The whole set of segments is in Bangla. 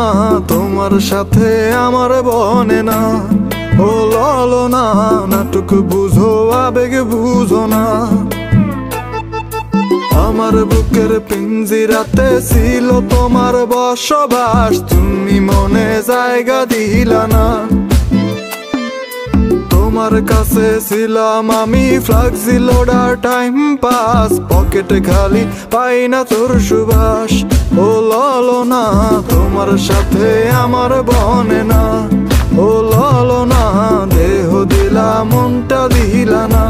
না তোমার সাথে আমার বনে না। ও ললো না নাটক বুঝো আবেগ বুঝো না। আমার বুকের পিঞ্জিরাতে ছিল তোমার বসবাস, তুমি মনে জায়গা দিলা না। তোমার কাছে ছিলাম আমি ফ্লাক্সি লোডার টাইম পাস, পকেটে খালি পাই না তোর সুবাস। ও ললো না তোমার সাথে আমার বনে না। ও ললো না দেহ দিলা মনটা দিলা না।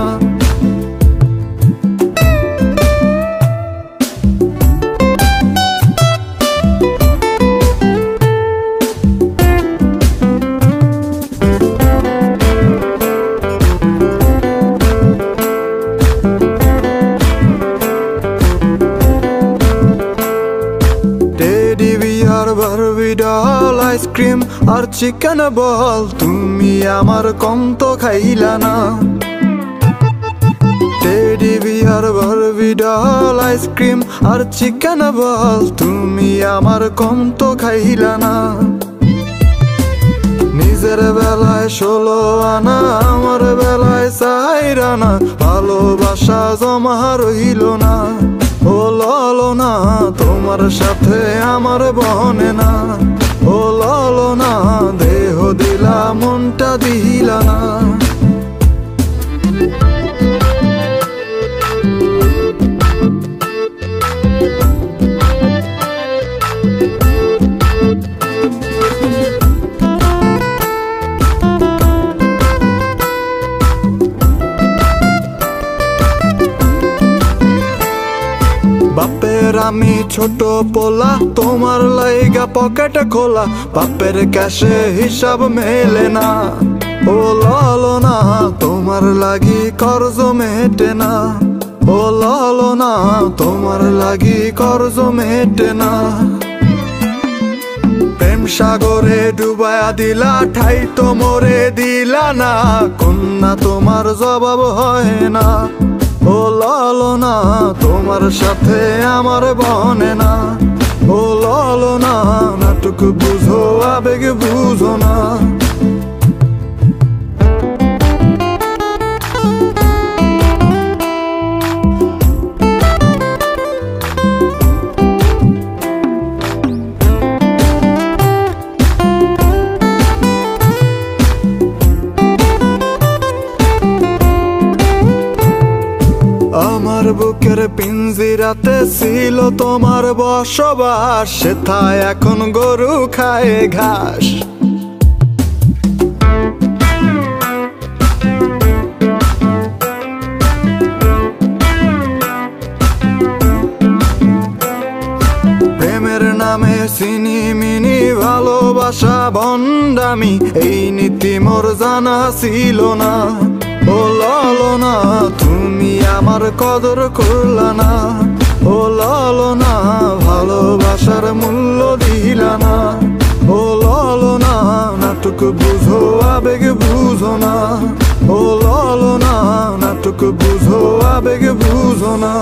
বারবি ডল আইসক্রিম আর চিকেন বল, তুমি আমার কম তো খাইলা না। Teddy bear Barbie doll ice cream আর চিকেন বল, তুমি আমার কম তো খাইলা না। নিজের বেলায় 16 আনা, আমার বেলায় 4 আনা, ভালোবাসা জমা রইল না। ও ললো না তোমার সাথে আমার বনে না। ও ললো না দেহ দিলা মনটা দিলা না। বাপের আমি ছোট পোলা, তোমার লাইগা পকেট খোলা, বাপের ক্যাশে হিসাব মেলে না। ও ললো না তোমার লাগি কর্জ মেটে না। ও ললো না তোমার লাগি কর্জ মেটে না। প্রেম সাগরে ডুবায়া দিলা, ঠাই তো মরে দিলা না, কন্যা তোমার জবাব হয় না। ও ললো না তোমার সাথে আমার বনে না। ও ললো না নাটক বুঝো আবেগ বুঝো না। আমার বুকের পিঞ্জিরাতে ছিল তোমার বসবাস, সেথায় এখন গরু খায় ঘাস। প্রেমের নামে চিনি মিনি ভালোবাসা ভণ্ডামি, এই নীতি মোর জানা ছিল না। ও ললো না তুমি আমার কদর করলা না। ও ললো না ভালোবাসার মূল্য দিলা না। ও ললো না নাটক বুঝো আবেগ বুঝো না। ও ললো না নাটক বুঝো আবেগ বুঝো না।